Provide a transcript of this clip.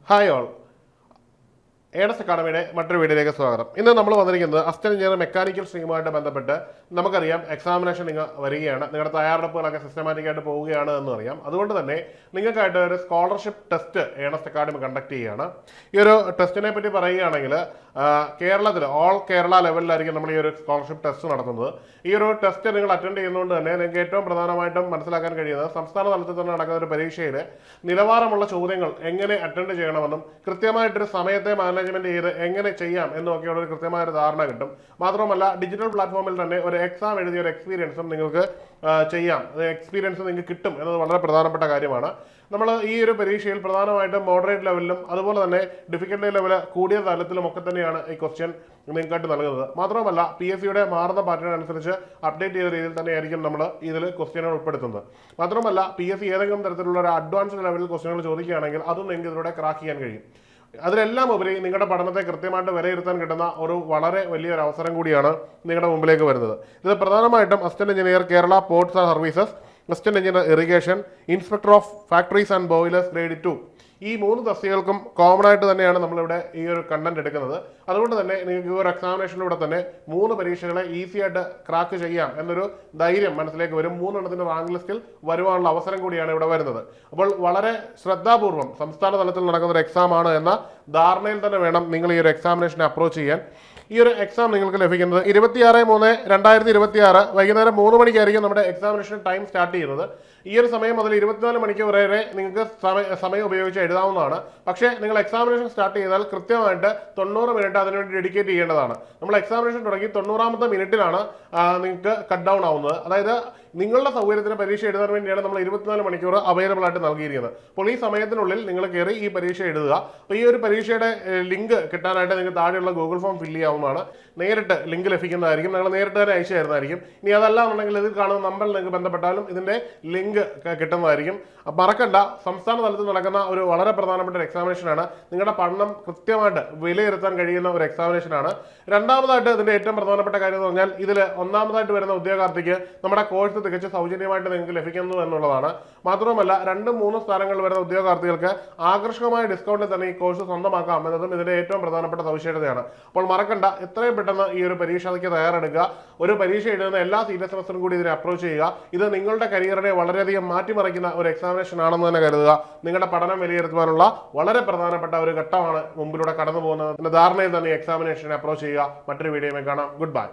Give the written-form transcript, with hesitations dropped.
Hi all, ഏഡസ് അക്കാഡമിയുടെ മറ്റൊരു വീഡിയോയിലേക്ക് സ്വാഗതം. ഇന്ന് നമ്മൾ വന്നിരിക്കുന്നത് അസിസ്റ്റന്റ് എഞ്ചിനീയർ മെക്കാനിക്കൽ സ്ട്രീമുമായിട്ട് ബന്ധപ്പെട്ട് നമുക്കറിയാം എക്സാമിനേഷൻ നിങ്ങൾ വരികയാണ്, നിങ്ങളുടെ തയ്യാറെടുപ്പുകളൊക്കെ സിസ്റ്റമാറ്റിക് ആയിട്ട് പോവുകയാണ് എന്ന് അറിയാം. അതുകൊണ്ട് തന്നെ നിങ്ങൾക്കായിട്ട് ഒരു scholarship test Ernest academy conduct ചെയ്യുകയാണ്. ഈ ഒരു ടെസ്റ്റിനെ പറ്റി പറയുകയാണെങ്കിൽ കേരളത്തിൽ ഓൾ കേരള ലെവലിലായിരിക്കും നമ്മൾ ഈ ഒരു സ്കോളർഷിപ്പ് ടെസ്റ്റ് നടത്തുന്നത്. ഈ ഒരു ടെസ്റ്റ് നിങ്ങൾ അറ്റൻഡ് ചെയ്യുന്നതുകൊണ്ട് തന്നെ നിങ്ങൾക്ക് ഏറ്റവും പ്രധാനമായിട്ടും മനസ്സിലാക്കാൻ കഴിയുന്നത് സംസ്ഥാന തലത്തിൽ തന്നെ നടക്കുന്ന ഒരു പരീക്ഷയിൽ നിലവാരമുള്ള ചോദ്യങ്ങൾ എങ്ങനെ അറ്റൻഡ് ചെയ്യണമെന്നും കൃത്യമായിട്ടൊരു സമയത്തെ മാനേജ്മെന്റ് ചെയ്ത് എങ്ങനെ ചെയ്യാം എന്നൊക്കെയുള്ള ഒരു കൃത്യമായ ഒരു ധാരണ കിട്ടും. മാത്രമല്ല ഡിജിറ്റൽ പ്ലാറ്റ്ഫോമിൽ തന്നെ ഒരു എക്സാം എഴുതിയ ഒരു എക്സ്പീരിയൻസും നിങ്ങൾക്ക് ചെയ്യാം, എക്സ്പീരിയൻസ് നിങ്ങൾക്ക് കിട്ടും എന്നത് വളരെ പ്രധാനപ്പെട്ട കാര്യമാണ്. നമ്മൾ ഈ ഒരു പരീക്ഷയിൽ പ്രധാനമായിട്ടും മോഡറേറ്റ് ലെവലിലും അതുപോലെ തന്നെ ഡിഫിക്കൽട്ടി ലെവൽ കൂടിയ തലത്തിലും ഒക്കെ തന്നെയാണ് ഈ ക്വസ്റ്റ്യൻ നിങ്ങൾക്കായിട്ട് നൽകുന്നത്. മാത്രമല്ല PSCയുടെ മാറുന്ന പാറ്റേൺ അനുസരിച്ച് അപ്ഡേറ്റ് ചെയ്ത രീതിയിൽ തന്നെയായിരിക്കും നമ്മൾ ഇതിൽ ക്വസ്റ്റ്യനുകൾ ഉൾപ്പെടുത്തുന്നത്. മാത്രമല്ല PSC ഏതെങ്കിലും തരത്തിലുള്ള ഒരു അഡ്വാൻസ്ഡ് ലെവലിൽ ക്വസ്റ്റ്യനുകൾ ചോദിക്കുകയാണെങ്കിൽ അതും നിങ്ങൾക്ക് ഇതിലൂടെ ക്രാക്ക് ചെയ്യാൻ കഴിയും. അതിലെല്ലാം ഉപരി നിങ്ങളുടെ പഠനത്തെ കൃത്യമായിട്ട് വിലയിരുത്താൻ കിട്ടുന്ന ഒരു വളരെ വലിയൊരു അവസരം കൂടിയാണ് നിങ്ങളുടെ മുമ്പിലേക്ക് വരുന്നത്. ഇത് പ്രധാനമായിട്ടും assistant engineer Kerala ports and services, assistant engineer irrigation, inspector of factories and boilers grade 2 ഈ 3 തസ്തികകൾക്കും കോമൺ ആയിട്ട് തന്നെയാണ് നമ്മളിവിടെ ഈ ഒരു കണ്ടന്റ് എടുക്കുന്നത്. അതുകൊണ്ട് തന്നെ നിങ്ങൾക്ക് ഈ ഒരു എക്സാമിനേഷനിലൂടെ തന്നെ 3 പരീക്ഷകളെ ഈസി ആയിട്ട് ക്രാക്ക് ചെയ്യാം എന്നൊരു ധൈര്യം മനസ്സിലേക്ക് വരും. 3 എണ്ണത്തിന്റെ റാങ്ക് ലിസ്റ്റിൽ വരുവാനുള്ള അവസരം കൂടിയാണ് ഇവിടെ വരുന്നത്. അപ്പോൾ വളരെ ശ്രദ്ധാപൂർവം സംസ്ഥാന തലത്തിൽ നടക്കുന്ന ഒരു എക്സാം ആണ് എന്ന ധാരണയിൽ തന്നെ വേണം നിങ്ങൾ ഈ ഒരു എക്സാമിനേഷനെ അപ്രോച്ച് ചെയ്യാൻ. ഈ ഒരു എക്സാം നിങ്ങൾക്ക് ലഭിക്കുന്നത് 26/3/2026 വൈകുന്നേരം 3 മണിക്കായിരിക്കും നമ്മുടെ എക്സാമിനേഷൻ ടൈം സ്റ്റാർട്ട് ചെയ്യുന്നത്. ഈ ഒരു സമയം മുതൽ 24 മണിക്കൂർ വരെ നിങ്ങൾക്ക് സമയം ഉപയോഗിച്ച് എഴുതാവുന്നതാണ്. പക്ഷേ നിങ്ങൾ എക്സാമിനേഷൻ സ്റ്റാർട്ട് ചെയ്താൽ കൃത്യമായിട്ട് 90 മിനിറ്റ് അതിനുവേണ്ടി ഡെഡിക്കേറ്റ് ചെയ്യേണ്ടതാണ്. നമ്മൾ എക്സാമിനേഷൻ തുടങ്ങി 90ാമത്തെ മിനിറ്റിലാണ് നിങ്ങൾക്ക് കട്ട് ഡൗൺ ആവുന്നത്. അതായത് നിങ്ങളുടെ സൗകര്യത്തിന് പരീക്ഷ എഴുതാൻ വേണ്ടിയാണ് നമ്മൾ 24 മണിക്കൂർ അവൈലബിൾ ആയിട്ട് നൽകിയിരിക്കുന്നത്. അപ്പോൾ ഈ സമയത്തിനുള്ളിൽ നിങ്ങൾ കയറി ഈ പരീക്ഷ എഴുതുക. അപ്പോൾ ഈ ഒരു പരീക്ഷയുടെ ലിങ്ക് കിട്ടാനായിട്ട് നിങ്ങൾക്ക് താഴെയുള്ള ഗൂഗിൾ ഫോം ഫില്ല് ചെയ്യാവുന്നതാണ്. നേരിട്ട് ലിങ്ക് ലഭിക്കുന്നതായിരിക്കും, ഞങ്ങൾ നേരിട്ട് തന്നെ അയച്ചു തരുന്നതായിരിക്കും. ഇനി അതല്ല എന്നുണ്ടെങ്കിൽ ഇതിൽ കാണുന്ന നമ്പറിൽ നിങ്ങൾക്ക് ബന്ധപ്പെട്ടാലും ഇതിൻ്റെ ലിങ്ക് കിട്ടുന്നതായിരിക്കും. മറക്കണ്ട, സംസ്ഥാന തലത്തിൽ നടക്കുന്ന ഒരു വളരെ പ്രധാനപ്പെട്ട ഒരു എക്സാമിനേഷനാണ്. നിങ്ങളുടെ പഠനം കൃത്യമായിട്ട് വിലയിരുത്താൻ കഴിയുന്ന ഒരു എക്സാമിനേഷനാണ്. രണ്ടാമതായിട്ട് ഇതിൻ്റെ ഏറ്റവും പ്രധാനപ്പെട്ട കാര്യം എന്ന് പറഞ്ഞാൽ ഇതിൽ ഒന്നാമതായിട്ട് വരുന്ന ഉദ്യോഗാർത്ഥിക്ക് നമ്മുടെ കോഴ്സ് തികച്ചും സൗജന്യമായിട്ട് നിങ്ങൾക്ക് ലഭിക്കുന്നു എന്നുള്ളതാണ്. മാത്രമല്ല 2-3 സ്ഥാനങ്ങളിൽ വരുന്ന ഉദ്യോഗാർത്ഥികൾക്ക് ആകർഷകമായ ഡിസ്കൗണ്ടിൽ തന്നെ ഈ കോഴ്സ് സ്വന്തമാക്കാം എന്നതും ഇതിന്റെ ഏറ്റവും പ്രധാനപ്പെട്ട സവിശേഷതയാണ്. അപ്പോൾ മറക്കണ്ട, എത്രയും പെട്ടെന്ന് ഈ ഒരു പരീക്ഷയ്ക്ക് തയ്യാറെടുക്കുക. ഒരു പരീക്ഷ എഴുതുന്ന എല്ലാ സീരിയസ്നെസ്സും കൂടി ഇതിനെ അപ്രോച്ച് ചെയ്യുക. ഇത് നിങ്ങളുടെ കരിയറിനെ വളരെയധികം മാറ്റിമറിക്കുന്ന ഒരു എക്സാമിനേഷൻ ആണെന്ന് തന്നെ കരുതുക. നിങ്ങളുടെ പഠനം വിലയിരുത്തുവാനുള്ള വളരെ പ്രധാനപ്പെട്ട ഒരു ഘട്ടമാണ് മുമ്പിലൂടെ കടന്നു പോകുന്നത്. ധാരണയിൽ തന്നെ എക്സാമിനേഷനെ അപ്രോച്ച് ചെയ്യുക. മറ്റൊരു വീഡിയോയിൽ കാണാം. Good bye.